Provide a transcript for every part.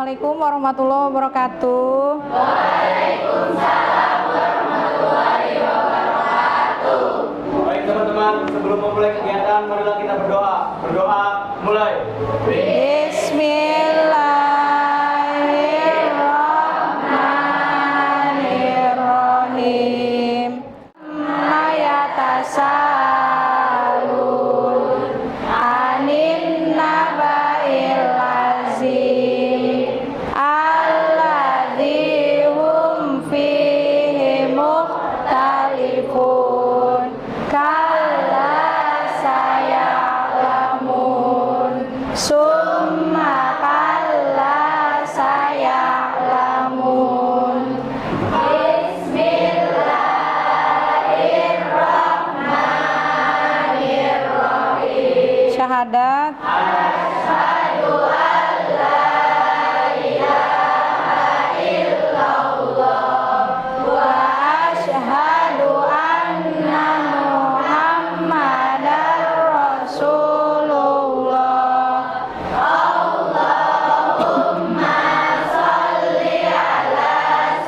Assalamualaikum warahmatullahi wabarakatuh. Waalaikumsalam warahmatullahi wabarakatuh. Baik teman-teman, sebelum memulai kegiatan, marilah kita berdoa. Berdoa, mulai. Bismillahirrahmanirrahim. Mayatasalun anin naba'il azim alladzi hum fihi mukhtalifun kalla saya'lamun summa kalla saya'lamun. Bismillahirrahmanirrahim. Syahadat. Asyhadu an la ilaha illallah wa asyhadu anna Muhammadar Rasulullah. Allahumma sholli ala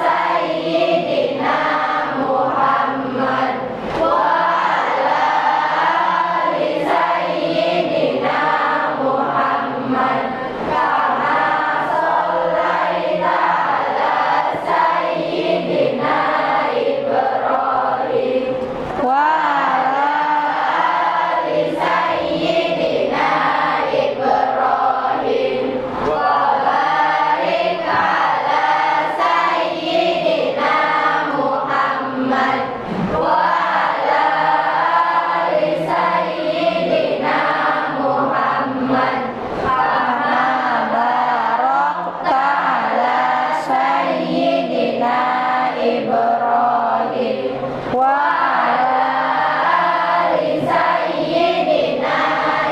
sayyidina Muhammad wa ala ali sayyidina Muhammad kama shallaita ala sayyidina Ibrahim wa ala ali sayyidina Ibrahim wa barik ala sayyidina Muhammad wa ala ali sayyidina Muhammad kama barakta ala sayyidina Ibrahim wa ala ali sayyidina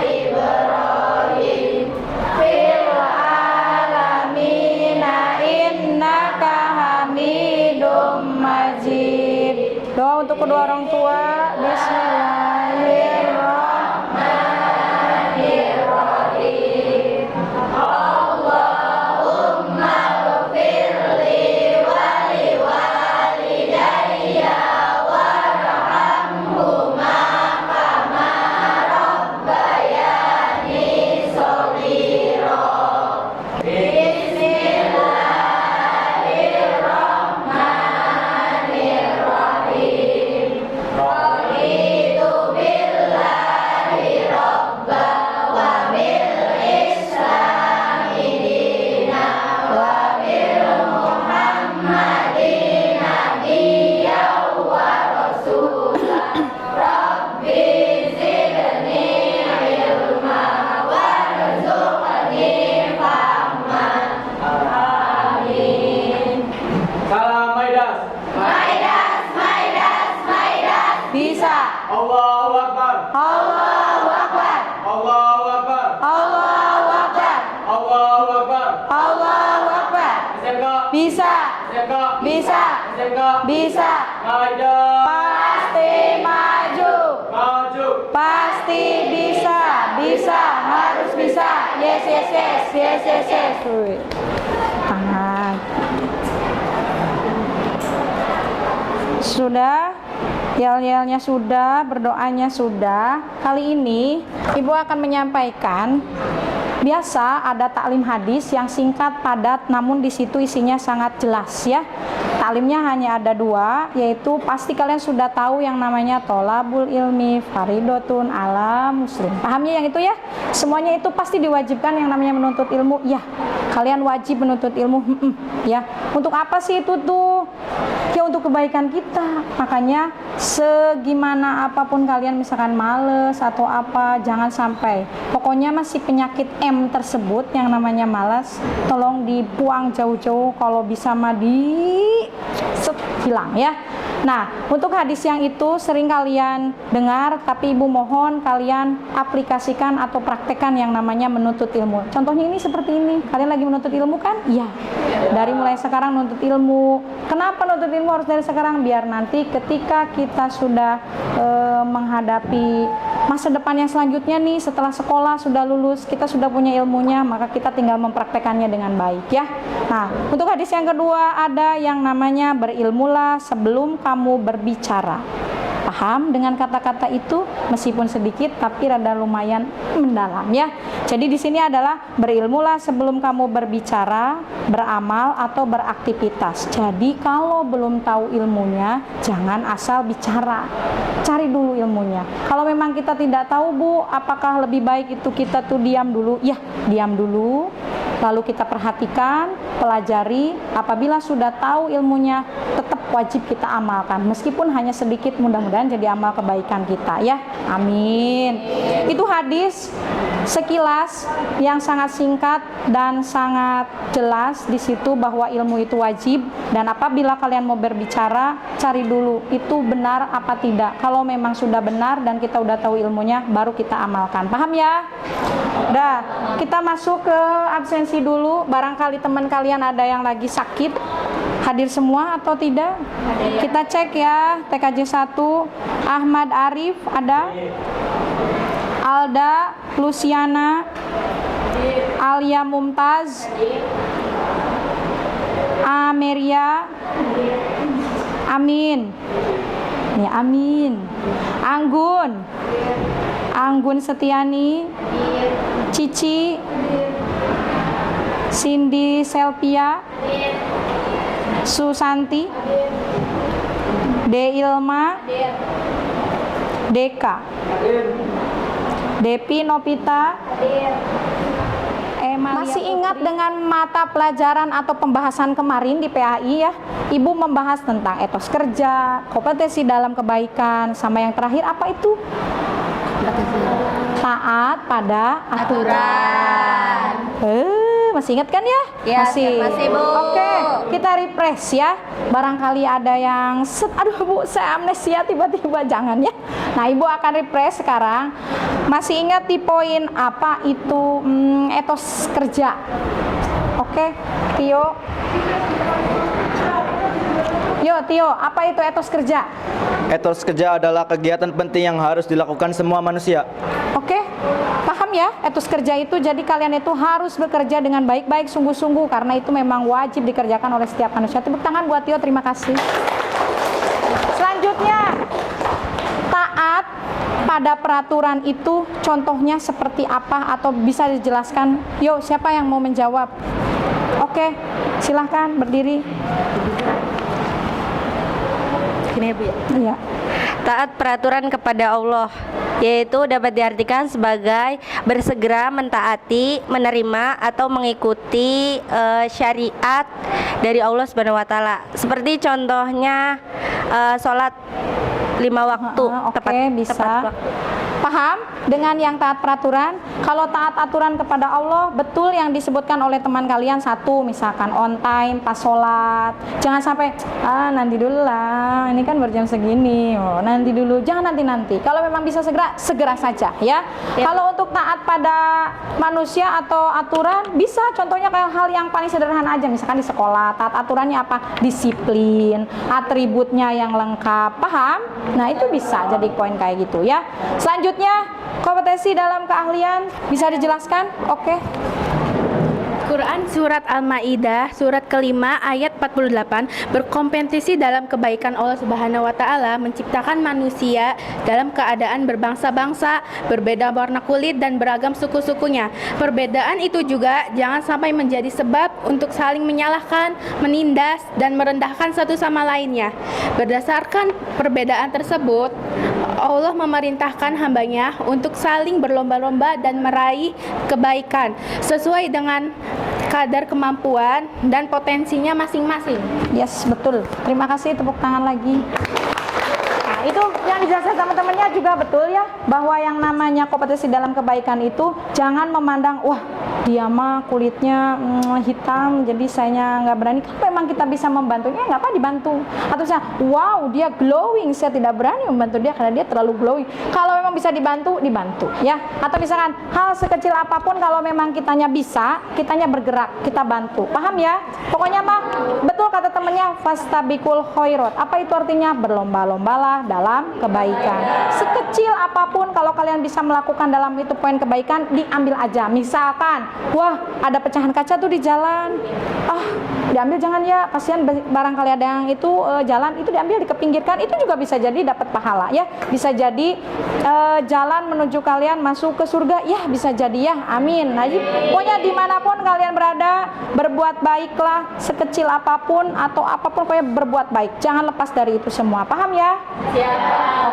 Ibrahim fil alamina innaka hamidum majid. Doa untuk kedua orang tua. Bismillahirrahmanirrahim. Allahumma ghfirli wa liwalidayya warhamhuma kama rabbayani shaghira. Bismillahirrahmanirrahim. Raditu billahi rabba wa bil islami dina wa bil muhammadin nabiyya wa rasulah. Rabbi zidni ilma warzuqni fahma. Amin. Salam Maidas. Maidas. Bisa. Allahu Akbar. Allahu Akbar. Allahu Akbar. Allahu Akbar. Allahu Akbar. Allahu Akbar. SMK. Bisa. SMK. Bisa. SMK. Bisa. Maidas. Pasti maju. Maju. Pasti bisa. Bisa. Harus bisa. Yes, yes, yes. Yes, yes, yes. Wih. Tangan. Sudah, yel-yelnya sudah, berdoanya sudah. Kali ini Ibu akan menyampaikan. Biasa ada taklim hadis yang singkat, padat, namun di situ isinya sangat jelas ya. Taklimnya hanya ada dua, yaitu pasti kalian sudah tahu yang namanya tolabul ilmi faridotun ala muslim. Pahamnya yang itu ya? Semuanya itu pasti diwajibkan yang namanya menuntut ilmu. Ya, kalian wajib menuntut ilmu. Ya, untuk apa sih itu tuh? Ya untuk kebaikan kita. Makanya segimana apapun kalian misalkan males atau apa, jangan sampai. Pokoknya masih penyakit M tersebut yang namanya malas, tolong dibuang jauh-jauh. Kalau bisa mah hilang ya. Nah, untuk hadis yang itu sering kalian dengar, tapi Ibu mohon kalian aplikasikan atau praktekkan yang namanya menuntut ilmu. Contohnya ini seperti ini, kalian lagi menuntut ilmu kan? Iya. Dari mulai sekarang menuntut ilmu. Kenapa menuntut ilmu harus dari sekarang? Biar nanti ketika kita sudah menghadapi masa depan yang selanjutnya nih, setelah sekolah sudah lulus, kita sudah punya ilmunya, maka kita tinggal mempraktekannya dengan baik ya. Nah, untuk hadis yang kedua ada yang namanya berilmulah sebelum kamu berbicara. Paham dengan kata-kata itu meskipun sedikit tapi rada lumayan mendalam ya. Jadi di sini adalah berilmulah sebelum kamu berbicara, beramal atau beraktivitas. Jadi kalau belum tahu ilmunya jangan asal bicara. Cari dulu ilmunya. Kalau memang kita tidak tahu Bu, apakah lebih baik itu kita tuh diam dulu? Ya, diam dulu. Lalu kita perhatikan, pelajari, apabila sudah tahu ilmunya, tetap wajib kita amalkan. Meskipun hanya sedikit, mudah-mudahan jadi amal kebaikan kita ya. Amin. Itu hadis sekilas yang sangat singkat dan sangat jelas di situ bahwa ilmu itu wajib, dan apabila kalian mau berbicara, cari dulu itu benar apa tidak. Kalau memang sudah benar dan kita udah tahu ilmunya, baru kita amalkan. Paham ya? Udah, kita masuk ke absensi dulu. Barangkali teman kalian ada yang lagi sakit, hadir semua atau tidak? Kita cek ya. TKJ 1 Ahmad Arif ada, Alda Luciana, Alia Mumtaz, Ameria, Amin nih, Amin, Anggun Setiani, Cici, Cindy Selvia, Susanti, De Ilma, Deka, Depi Novita, masih ingat dengan mata pelajaran atau pembahasan kemarin di PAI ya? Ibu membahas tentang etos kerja, kompetensi dalam kebaikan, sama yang terakhir apa itu? Taat pada aturan. Masih ingat kan ya? Ya, masih Bu. Oke, kita refresh ya. Barangkali ada yang aduh Bu, saya amnesia tiba-tiba, jangan ya. Nah, Ibu akan refresh sekarang. Masih ingat di poin apa itu etos kerja? Oke, Tio. Yo, Tio, apa itu etos kerja? Etos kerja adalah kegiatan penting yang harus dilakukan semua manusia. Oke, paham ya? Etos kerja itu jadi kalian itu harus bekerja dengan baik-baik, sungguh-sungguh, karena itu memang wajib dikerjakan oleh setiap manusia. Tepuk tangan buat Tio, terima kasih. Selanjutnya, taat pada peraturan itu contohnya seperti apa atau bisa dijelaskan? Yo, siapa yang mau menjawab? Oke, silahkan berdiri. Gini ya Bu ya. Iya. Taat peraturan kepada Allah, yaitu dapat diartikan sebagai bersegera mentaati, menerima atau mengikuti syariat dari Allah Subhanahu wa taala. Seperti contohnya sholat 5 waktu Oke, bisa. tepat waktu. Paham dengan yang taat peraturan? Kalau taat aturan kepada Allah, betul yang disebutkan oleh teman kalian, satu misalkan on time pas sholat, jangan sampai nanti dulu lah, ini kan berjam segini, nanti dulu, jangan nanti. Kalau memang bisa segera saja ya. Kalau untuk taat pada manusia atau aturan, bisa contohnya kayak hal yang paling sederhana aja, misalkan di sekolah, taat aturannya apa? Disiplin, atributnya yang lengkap, paham? Nah, itu bisa jadi poin kayak gitu ya. Selanjutnya, kompetensi dalam keahlian bisa dijelaskan? Oke. Quran Surat Al-Ma'idah Surat kelima ayat 48 berkompetisi dalam kebaikan Allah Subhanahu wa Ta'ala, menciptakan manusia dalam keadaan berbangsa-bangsa, berbeda warna kulit dan beragam suku-sukunya. Perbedaan itu juga jangan sampai menjadi sebab untuk saling menyalahkan, menindas dan merendahkan satu sama lainnya. Berdasarkan perbedaan tersebut, Allah memerintahkan hambanya untuk saling berlomba-lomba dan meraih kebaikan sesuai dengan kadar kemampuan dan potensinya masing-masing. Yes, betul. Terima kasih, tepuk tangan lagi. Nah, itu yang dijelaskan teman-temannya juga betul ya, bahwa yang namanya kompetensi dalam kebaikan itu jangan memandang, wah dia mah kulitnya hitam, jadi saya nggak berani. Kalau memang kita bisa membantunya, nggak apa dibantu. Atau saya, wow dia glowing, saya tidak berani membantu dia karena dia terlalu glowing. Kalau memang bisa dibantu, dibantu ya. Atau misalkan hal sekecil apapun, kalau memang kitanya bisa, kitanya bergerak, kita bantu. Paham ya? Pokoknya mah betul kata temennya, fastabikul khairat. Apa itu artinya? Berlomba-lombalah dalam kebaikan. Sekecil apapun kalau kalian bisa melakukan dalam itu poin kebaikan, diambil aja. Misalkan, wah ada pecahan kaca tuh di jalan, diambil jangan ya, kasihan barangkali ada yang itu jalan itu diambil, dikepinggirkan, itu juga bisa jadi dapat pahala ya. Bisa jadi jalan menuju kalian masuk ke surga ya, bisa jadi ya, amin. Nah, pokoknya dimanapun kalian berada, berbuat baiklah, sekecil apapun atau apapun, pokoknya berbuat baik, jangan lepas dari itu semua. Paham ya? Ya.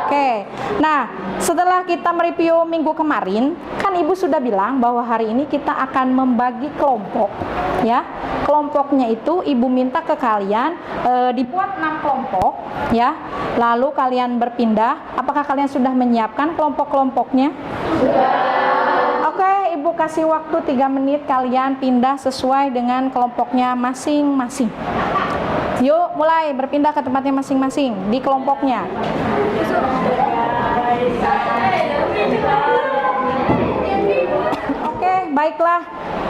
Oke. Nah, setelah kita mereview minggu kemarin, kan ibu sudah bilang bahwa hari ini kita akan membagi kelompok ya. Kelompoknya itu ibu minta ke kalian dibuat 6 kelompok ya. Lalu kalian berpindah. Apakah kalian sudah menyiapkan kelompok-kelompoknya? Sudah. Oke, ibu kasih waktu 3 menit, kalian pindah sesuai dengan kelompoknya masing-masing. Yuk mulai berpindah ke tempatnya masing-masing di kelompoknya. Oke, baiklah.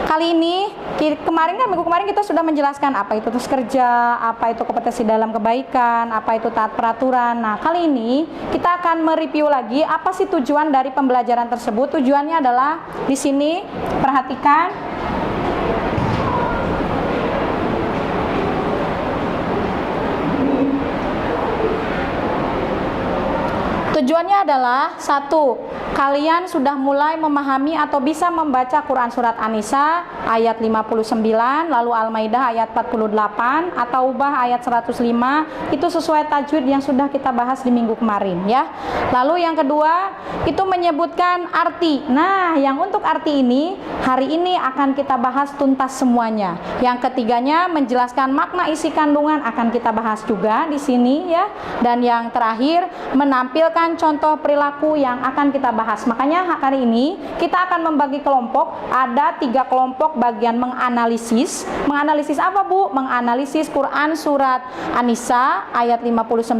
Kali ini, minggu kemarin kita sudah menjelaskan apa itu terus kerja, apa itu kompetensi dalam kebaikan, apa itu taat peraturan. Nah, kali ini kita akan mereview lagi apa sih tujuan dari pembelajaran tersebut. Tujuannya adalah di sini, perhatikan. Tujuannya adalah 1. Kalian sudah mulai memahami atau bisa membaca Quran Surat An-Nisa ayat 59, lalu Al-Maidah ayat 48, atau Ubah ayat 105. Itu sesuai tajwid yang sudah kita bahas di minggu kemarin ya. Lalu yang kedua, itu menyebutkan arti. Nah, yang untuk arti ini, hari ini akan kita bahas tuntas semuanya. Yang ketiganya, menjelaskan makna isi kandungan, akan kita bahas juga di sini ya. Dan yang terakhir, menampilkan contoh perilaku yang akan kita bahas. Makanya hari ini kita akan membagi kelompok. Ada 3 kelompok bagian menganalisis. Menganalisis apa, Bu? Menganalisis Quran Surat An-Nisa ayat 59,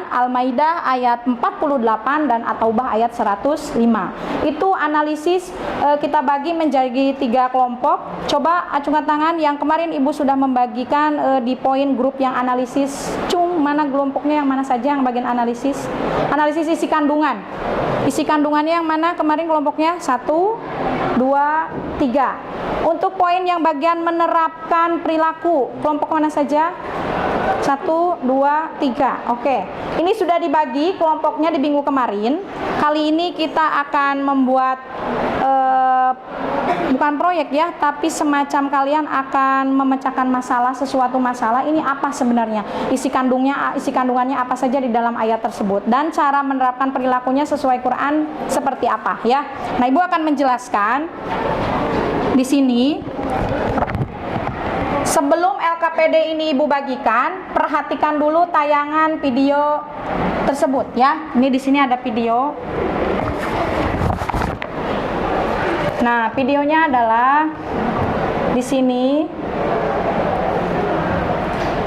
Al-Maidah ayat 48, dan At-Taubah ayat 105. Itu analisis kita bagi menjadi 3 kelompok. Coba acungkan tangan yang kemarin Ibu sudah membagikan di poin grup yang analisis. Mana kelompoknya, yang mana saja yang bagian analisis? Analisis isi kandungan. Isi kandungannya yang mana kemarin kelompoknya? 1, 2, 3. Untuk poin yang bagian menerapkan perilaku, kelompok mana saja? 1, 2, 3. Oke. Ini sudah dibagi kelompoknya di minggu kemarin. Kali ini kita akan membuat bukan proyek ya, tapi semacam kalian akan memecahkan masalah, sesuatu masalah. Ini apa sebenarnya? Isi kandungannya apa saja di dalam ayat tersebut, dan cara menerapkan perilakunya sesuai Quran seperti apa ya. Nah, Ibu akan menjelaskan di sini. Sebelum LKPD ini Ibu bagikan, perhatikan dulu tayangan video tersebut ya. Ini di sini ada video. Nah, videonya adalah di sini.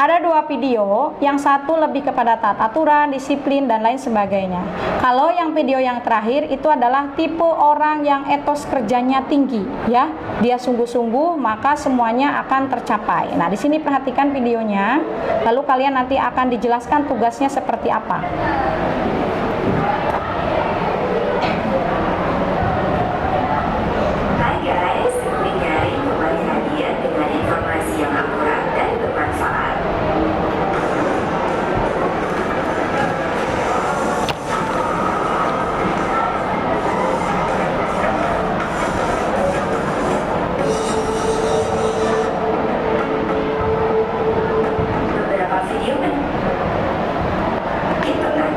Ada 2 video, yang satu lebih kepada taat aturan, disiplin, dan lain sebagainya. Kalau yang video yang terakhir itu adalah tipe orang yang etos kerjanya tinggi, ya. Dia sungguh-sungguh, maka semuanya akan tercapai. Nah, di sini perhatikan videonya, lalu kalian nanti akan dijelaskan tugasnya seperti apa. Hai guys, Mingari kembali hadir dengan informasi yang akurat dan bermanfaat. Beberapa video kan? Gitu kan?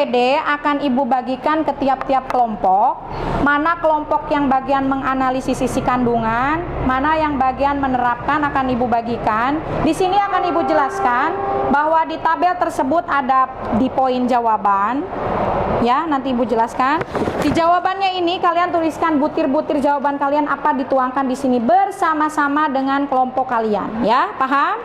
LKPD akan Ibu bagikan ke tiap-tiap kelompok. Mana kelompok yang bagian menganalisis isi kandungan, mana yang bagian menerapkan akan Ibu bagikan. Di sini akan Ibu jelaskan bahwa di tabel tersebut ada di poin jawaban. Ya, nanti Ibu jelaskan. Di jawabannya ini kalian tuliskan butir-butir jawaban kalian apa dituangkan di sini bersama-sama dengan kelompok kalian, ya. Paham?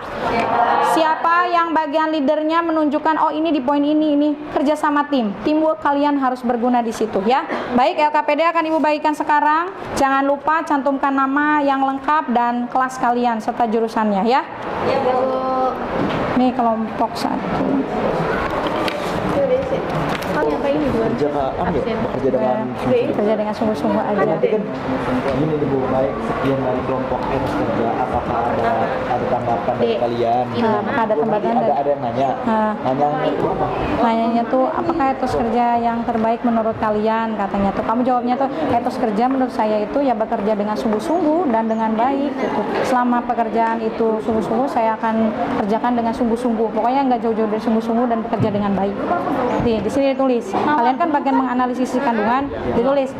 Siapa yang bagian leadernya menunjukkan oh ini di poin ini kerja sama tim. Teamwork kalian harus berguna di situ, ya. Baik, LKPD akan Ibu bagikan sekarang. Jangan lupa cantumkan nama yang lengkap dan kelas kalian serta jurusannya, ya. Ya, Bu. Nih kelompok 1. Kerja dengan sungguh-sungguh aja. Nanti kan gini nih Bu, baik sekian dari kelompok etos kerja, apakah ada tanggapan dari kalian? Ada tambahan dari Ada yang nanya. Nanya itu apa? nanyanya tuh apakah etos kerja yang terbaik menurut kalian, katanya tuh. Kamu jawabnya tuh etos kerja menurut saya itu ya bekerja dengan sungguh-sungguh dan dengan baik gitu. Selama pekerjaan itu sungguh-sungguh saya akan kerjakan dengan sungguh-sungguh. Pokoknya nggak jauh-jauh dari sungguh-sungguh dan bekerja dengan baik. Nih, di sini ditulis. Kalian kan bagian menganalisis isi kandungan, ditulis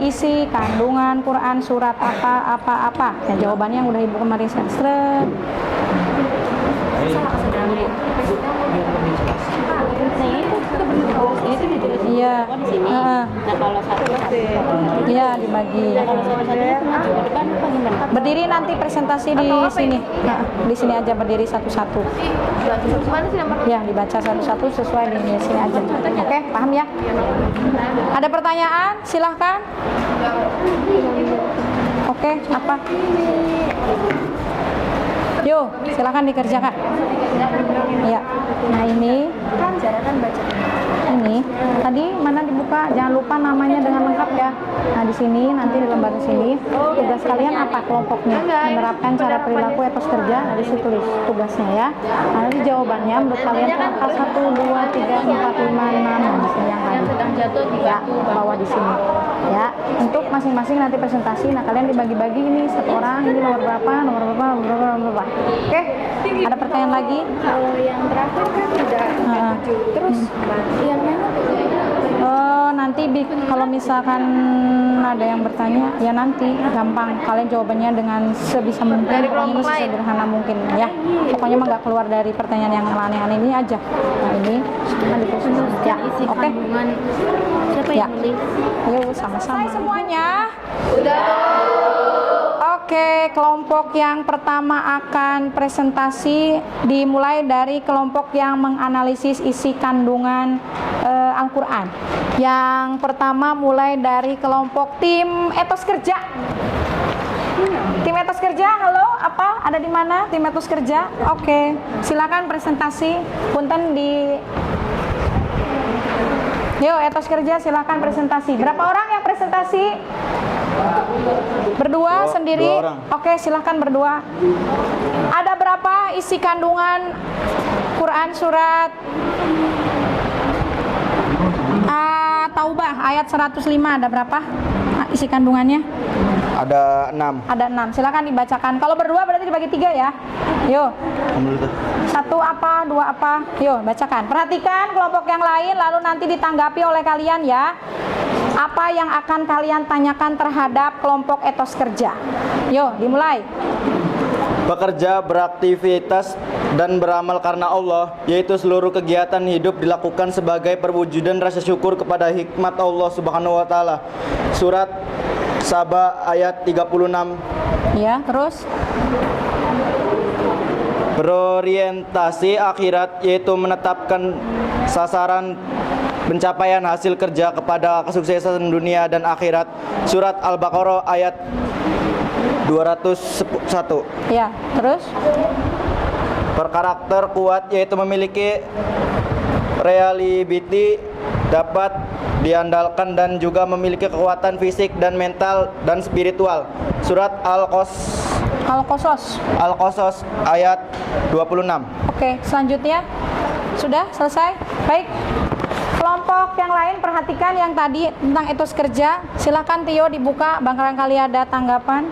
isi kandungan Quran surat apa. Ya, jawabannya yang udah Ibu kemarin seret. Iya. Nah, kalau satu iya dibagi. Berdiri nanti presentasi di sini. Nah, di sini aja berdiri satu-satu. Ya, dibaca satu-satu sesuai di sini aja. Oke, paham ya? Ada pertanyaan? Silahkan. Oke, apa? Yuk, silakan dikerjakan. Ya. Nah, ini tadi mana dibuka, jangan lupa namanya dengan lengkap ya. Nah, di sini nanti di lembar sini tugas kalian apa kelompoknya, menerapkan cara perilaku etos kerja. Nah, di situ tulis tugasnya ya. Nah, nanti jawabannya menurut kalian tuh angka 1 2 3 4 5 6 di sini yang sedang jatuh ya, bawa di sini ya. Untuk masing-masing nanti presentasi. Nah, kalian dibagi-bagi ini satu orang ini nomor berapa. Oke, ada pertanyaan lagi? Kalau yang terakhir kan udah 7. Terus yang mana? Nanti kalau misalkan ada yang bertanya ya nanti gampang, kalian jawabannya dengan sebisa mungkin, pokoknya sesederhana mungkin ya. Pokoknya mah nggak keluar dari pertanyaan yang aneh-aneh ini aja. Nah, ini cuma ditulis ya. Oke. Siapa Ya. yang nulis? Yuk sama-sama. Semuanya. Oke, kelompok yang pertama akan presentasi dimulai dari kelompok yang menganalisis isi kandungan Al-Quran. Yang pertama mulai dari kelompok tim etos kerja. Tim etos kerja, halo, apa? Ada di mana tim etos kerja? Oke, silakan presentasi. Punten di Yuk, etos kerja silakan presentasi. Berapa orang yang presentasi? Berdua sendiri? 2 orang. Oke, silakan berdua. Ada berapa isi kandungan Quran surat Taubah ayat 105? Ada berapa isi kandungannya? Ada 6. Ada 6. Silakan dibacakan. Kalau berdua berarti dibagi 3 ya. Yuk. Satu apa, dua apa? Yuk, bacakan. Perhatikan kelompok yang lain, lalu nanti ditanggapi oleh kalian ya. Apa yang akan kalian tanyakan terhadap kelompok etos kerja? Yuk, dimulai. Bekerja, beraktivitas, dan beramal karena Allah, yaitu seluruh kegiatan hidup dilakukan sebagai perwujudan rasa syukur kepada hikmat Allah Subhanahu wa Ta'ala. Surat Saba ayat 36. Ya, terus. Berorientasi akhirat, yaitu menetapkan sasaran pencapaian hasil kerja kepada kesuksesan dunia dan akhirat. Surat Al-Baqarah ayat 201. Ya, terus. Berkarakter kuat, yaitu memiliki reliability, dapat diandalkan dan juga memiliki kekuatan fisik dan mental dan spiritual. Surat Al-Qasas. Al-Qasas ayat 26. Oke, selanjutnya. Sudah selesai? Baik. Kelompok yang lain perhatikan yang tadi tentang etos kerja. Silakan Tio dibuka, barangkali ada tanggapan.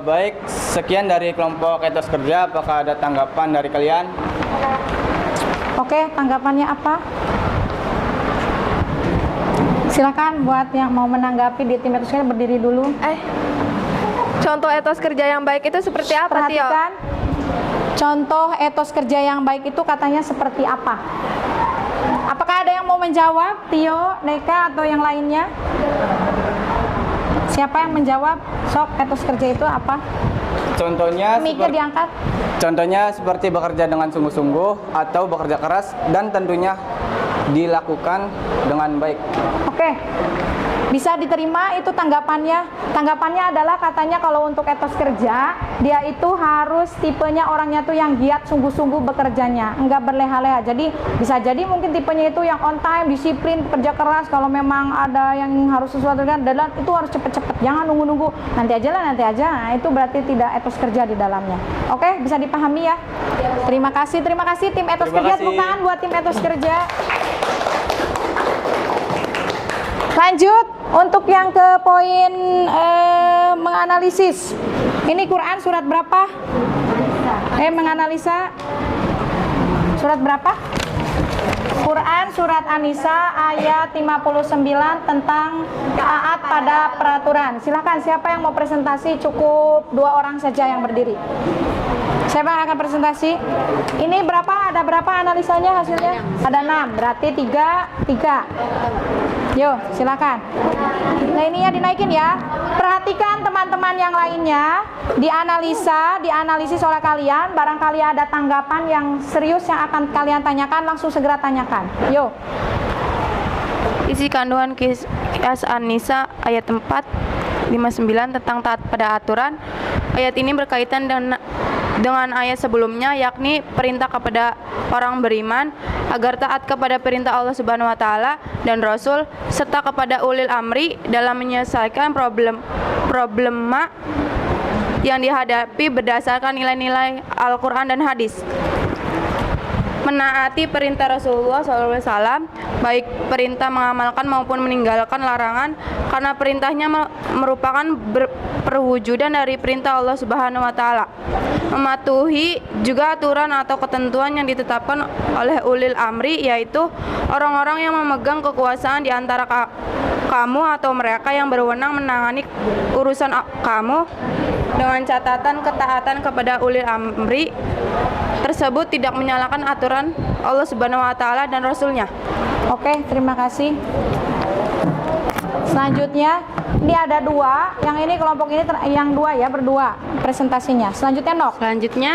Baik, sekian dari kelompok etos kerja. Apakah ada tanggapan dari kalian? Oke, tanggapannya apa? Silakan buat yang mau menanggapi di tim etos kerja berdiri dulu. Contoh etos kerja yang baik itu seperti apa, Tio? Perhatikan. Contoh etos kerja yang baik itu katanya seperti apa? Apakah ada yang mau menjawab? Tio, Neka, atau yang lainnya? Siapa yang menjawab? Sok, etos kerja itu apa? Contohnya Mic-nya diangkat. contohnya seperti bekerja dengan sungguh-sungguh atau bekerja keras dan tentunya dilakukan dengan baik. Oke. Bisa diterima itu tanggapannya. Tanggapannya adalah katanya kalau untuk etos kerja, dia itu harus tipenya orangnya tuh yang giat sungguh-sungguh bekerjanya, enggak berleha-leha. Jadi bisa jadi mungkin tipenya itu yang on time, disiplin, kerja keras. Kalau memang ada yang harus sesuatu dengan deadline itu harus cepet-cepet. Jangan nunggu-nunggu. Nanti aja lah, nanti aja. Nah, itu berarti tidak etos kerja di dalamnya. Oke, bisa dipahami ya? Terima kasih tim etos kerja. Tepuk tangan buat tim etos kerja. Lanjut untuk yang ke poin menganalisis. Ini Quran surat berapa? Menganalisa surat berapa? Quran surat An-Nisa ayat 59 tentang taat pada peraturan. Silahkan, siapa yang mau presentasi? Cukup 2 orang saja yang berdiri. Siapa yang akan presentasi? Ini berapa? Ada berapa analisanya hasilnya? Ada 6, berarti 3. Yo, silakan. Nah, ini ya dinaikin ya. Perhatikan teman-teman yang lainnya, dianalisis oleh kalian. Barangkali ada tanggapan yang serius yang akan kalian tanyakan, langsung segera tanyakan. Yo. Isi kandungan Qiyas An-Nisa ayat 459 tentang taat pada aturan. Ayat ini berkaitan dengan ayat sebelumnya, yakni perintah kepada orang beriman agar taat kepada perintah Allah Subhanahu wa taala dan Rasul serta kepada ulil amri dalam menyelesaikan problema yang dihadapi berdasarkan nilai-nilai Al-Qur'an dan hadis. Menaati perintah Rasulullah SAW, baik perintah mengamalkan maupun meninggalkan larangan, karena perintahnya merupakan perwujudan dari perintah Allah Subhanahu wa taala. Mematuhi juga aturan atau ketentuan yang ditetapkan oleh ulil amri, yaitu orang-orang yang memegang kekuasaan di antara kamu atau mereka yang berwenang menangani urusan kamu, dengan catatan ketaatan kepada ulil amri tersebut tidak menyalahkan aturan Allah Subhanahu wa taala dan Rasulnya. Oke, terima kasih. Selanjutnya, ini ada 2. Yang ini kelompok ini yang 2 ya, berdua presentasinya. Selanjutnya Nok. Selanjutnya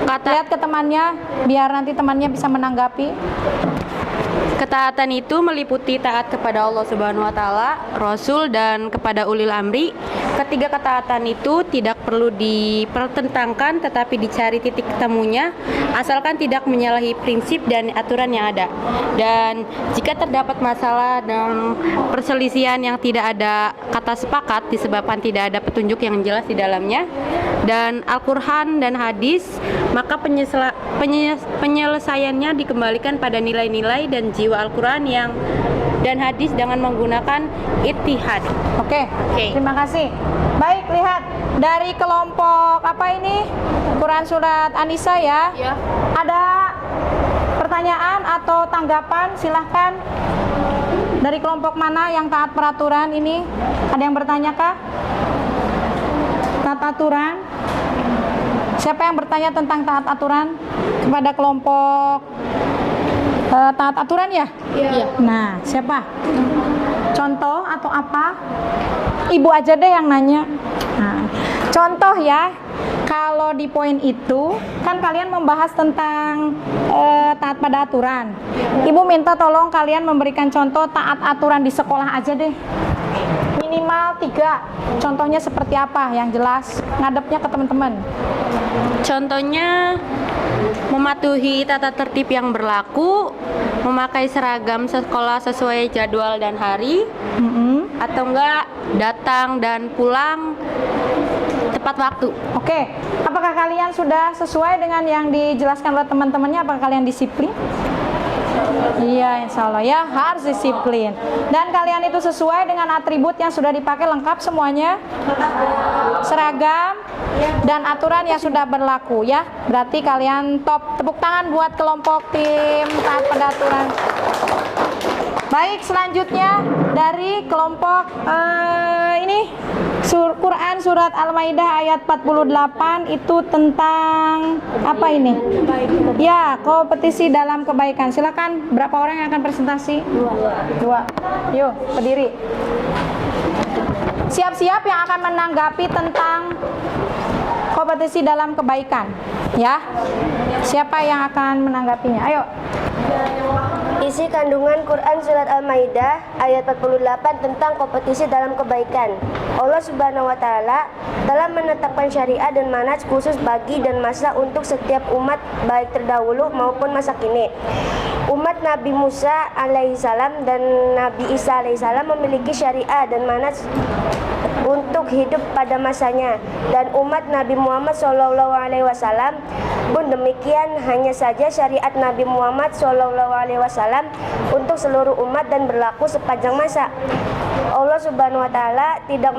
Lihat ke temannya biar nanti temannya bisa menanggapi. ketaatan itu meliputi taat kepada Allah Subhanahu wa taala, Rasul, dan kepada ulil amri. Ketiga ketaatan itu tidak perlu dipertentangkan tetapi dicari titik temunya asalkan tidak menyalahi prinsip dan aturan yang ada. Dan jika terdapat masalah dan perselisihan yang tidak ada kata sepakat disebabkan tidak ada petunjuk yang jelas di dalamnya dan Al-Qur'an dan hadis, maka penyelesaiannya dikembalikan pada nilai-nilai dan jiwa Al-Qur'an dan hadis dengan menggunakan ittihad. Oke. Terima kasih. Baik, lihat dari kelompok apa ini? Quran surat An-Nisa ya. Ya. Ada pertanyaan atau tanggapan? Silahkan. Dari kelompok mana yang taat peraturan ini? Ada yang bertanya kah? Taat aturan? Siapa yang bertanya tentang taat aturan kepada kelompok taat aturan ya? Iya. Nah, siapa? Contoh atau apa? Ibu aja deh yang nanya. Nah, contoh ya, kalau di poin itu kan kalian membahas tentang taat pada aturan. Ibu minta tolong kalian memberikan contoh taat aturan di sekolah aja deh. Minimal 3. Contohnya seperti apa yang jelas? Ngadepnya ke teman-teman. Contohnya mematuhi tata tertib yang berlaku, memakai seragam sekolah sesuai jadwal dan hari, atau enggak datang dan pulang tepat waktu. Oke, apakah kalian sudah sesuai dengan yang dijelaskan oleh teman-temannya? Apakah kalian disiplin? Iya, insya Allah ya, harus disiplin. Dan kalian itu sesuai dengan atribut yang sudah dipakai lengkap semuanya, seragam dan aturan yang sudah berlaku ya. Berarti kalian top. Tepuk tangan buat kelompok tim taat pada aturan. Baik, selanjutnya dari kelompok ini Quran surat Al-Maidah ayat 48 itu tentang apa ini? Ya, kompetisi dalam kebaikan. Silakan, berapa orang yang akan presentasi? Dua. Yuk, berdiri. Siap-siap yang akan menanggapi tentang kompetisi dalam kebaikan. Ya. Siapa yang akan menanggapinya? Ayo. Isi kandungan Quran Surat Al-Maidah ayat 48 tentang kompetisi dalam kebaikan. Allah Subhanahu wa Ta'ala telah menetapkan syariat dan manhaj khusus bagi dan masa untuk setiap umat, baik terdahulu maupun masa kini. Umat Nabi Musa alaihissalam dan Nabi Isa alaihissalam memiliki syariat dan manhaj untuk hidup pada masanya, dan umat Nabi Muhammad SAW pun demikian. Hanya saja syariat Nabi Muhammad SAW untuk seluruh umat dan berlaku sepanjang masa. Allah Subhanahu wa Ta'ala tidak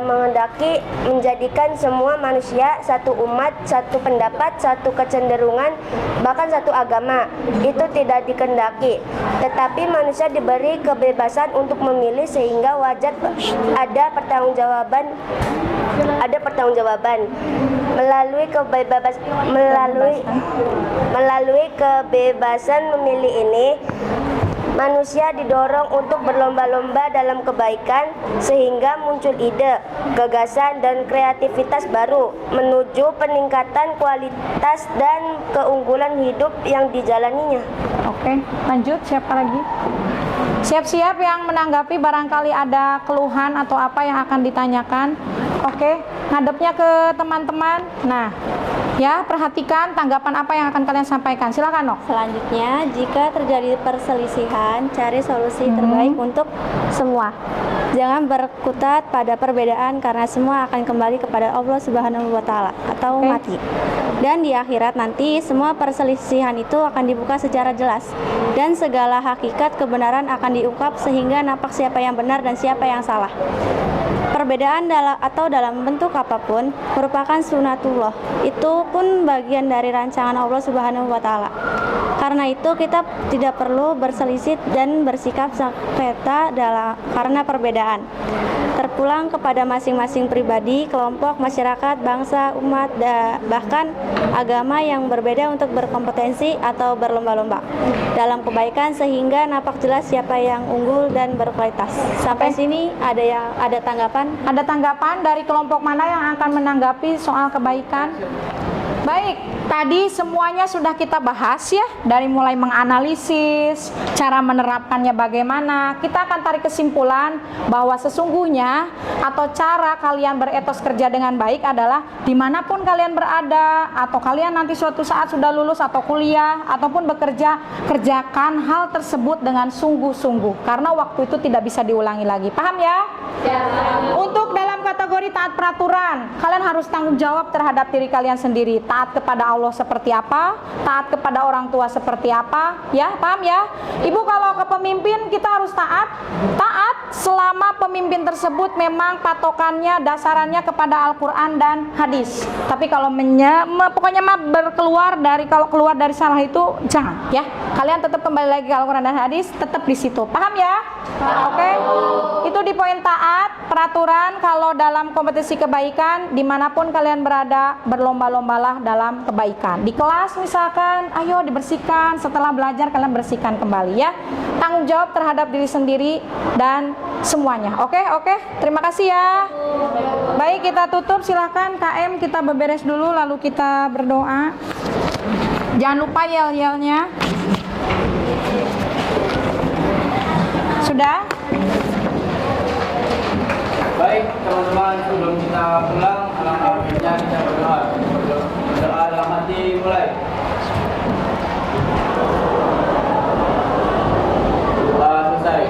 menghendaki menjadikan semua manusia satu umat, satu pendapat, satu kecenderungan, bahkan satu agama. Itu tidak dikehendaki. Tetapi manusia diberi kebebasan untuk memilih, sehingga wajar ada pertanggungjawaban melalui kebebasan memilih ini. Manusia didorong untuk berlomba-lomba dalam kebaikan, sehingga muncul ide, gagasan, dan kreativitas baru menuju peningkatan kualitas dan keunggulan hidup yang dijalaninya. Oke, lanjut. Siapa lagi? Siap-siap yang menanggapi, barangkali ada keluhan atau apa yang akan ditanyakan. Oke, ngadepnya ke teman-teman. Nah, ya, perhatikan tanggapan apa yang akan kalian sampaikan. Silakan, Nok. Selanjutnya, jika terjadi perselisihan, cari solusi terbaik untuk semua. Jangan berkutat pada perbedaan, karena semua akan kembali kepada Allah Subhanahu wa Ta'ala atau mati. Dan di akhirat nanti semua perselisihan itu akan dibuka secara jelas, dan segala hakikat kebenaran akan diungkap, sehingga nampak siapa yang benar dan siapa yang salah. Perbedaan dalam bentuk apapun merupakan sunatullah. Itu pun bagian dari rancangan Allah Subhanahu wa Ta'ala. Karena itu kita tidak perlu berselisih dan bersikap sengketa karena perbedaan. Terpulang kepada masing-masing pribadi, kelompok, masyarakat, bangsa, umat, bahkan agama yang berbeda untuk berkompetensi atau berlomba-lomba dalam kebaikan, sehingga nampak jelas siapa yang unggul dan berkualitas. Sampai sini ada tanggapan? Ada tanggapan dari kelompok mana yang akan menanggapi soal kebaikan? Baik, tadi semuanya sudah kita bahas ya, dari mulai menganalisis, cara menerapkannya bagaimana. Kita akan tarik kesimpulan bahwa sesungguhnya atau cara kalian beretos kerja dengan baik adalah dimanapun kalian berada, atau kalian nanti suatu saat sudah lulus atau kuliah ataupun bekerja, kerjakan hal tersebut dengan sungguh-sungguh, karena waktu itu tidak bisa diulangi lagi. Paham ya? Untuk dalam kategori taat peraturan, kalian harus tanggung jawab terhadap diri kalian sendiri. Taat kepada Allah seperti apa, taat kepada orang tua seperti apa, ya, paham ya? Ibu, kalau ke pemimpin kita harus taat selama pemimpin tersebut memang patokannya, dasarannya kepada Al-Quran dan hadis. Tapi kalau pokoknya kalau keluar dari salah itu jangan, ya. Kalian tetap kembali lagi ke Al-Quran dan hadis, tetap di situ. Paham ya? Oke? Itu di poin taat peraturan. Kalau dalam kompetisi kebaikan, dimanapun kalian berada, berlomba-lombalah dalam kebaikan. Di kelas misalkan, ayo dibersihkan, setelah belajar kalian bersihkan kembali, ya. Tanggung jawab terhadap diri sendiri dan semuanya. Oke? Terima kasih ya. Baik, kita tutup. Silahkan KM, kita beberes dulu lalu kita berdoa. Jangan lupa yel-yelnya. Sudah? Baik teman-teman, sebelum kita pulang, alangkah baiknya kita berdoa. Berdoa dalam hati, mulai. Selesai.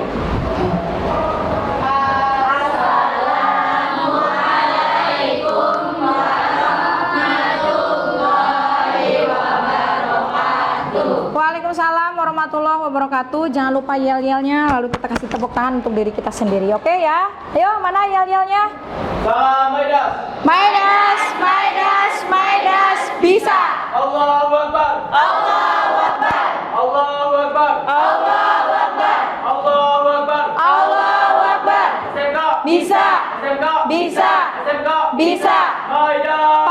Assalamualaikum warahmatullahi wabarakatuh. Waalaikumsalam warahmatullahi wabarakatuh. Jangan lupa yel-yelnya, lalu kita kasih tepuk tangan untuk diri kita sendiri, oke ya? Ayo, mana yel-yelnya? Maidas. Maidas, Maidas, Maidas, bisa. Allahu Akbar. Allahu Akbar. Allahu Akbar. Allahu Akbar. Allahu Akbar. Allahu Akbar. SMK. Bisa. SMK. Bisa. SMK. Bisa. Maidas.